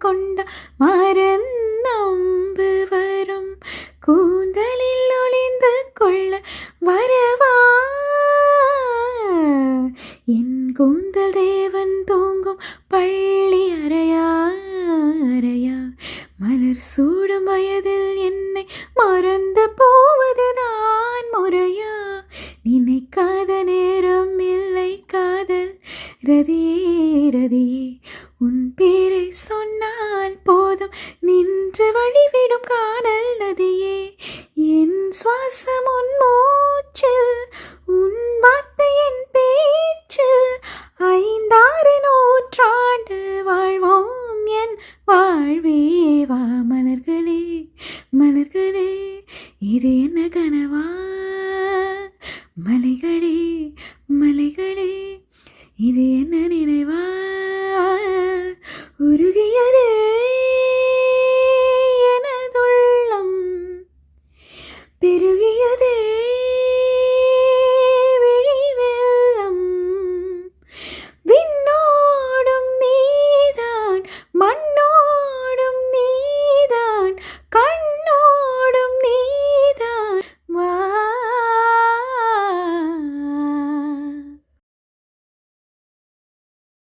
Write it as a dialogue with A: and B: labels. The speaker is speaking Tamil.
A: கொண்ட மாறன் நம்பு வரும் கூந்தலில் ஒளிந்து கொள்ள வரவா என் கூந்தல் தேவன் தூங்கும் பள்ளி அறையா அறையா மலர் சூடும் வயதில் என்னை மறந்து போவதுதான் முறையா நினைக்காத நேரம் இல்லை காதல் ரதியே ரதியே உன் பேரை சொன்னால் போதும் நின்று வழிவிடும் காதல் நதியே என் சுவாசம் உன் மூச்சில் உன் வார்த்தை என் பேச்சில் 5-6 நூற்றாண்டு வாழ்வோம் என் வாழ்வே வா மலர்களே மலர்களே இது என்ன கனவா மலைகளே மலைகளே இது என்ன நினைவா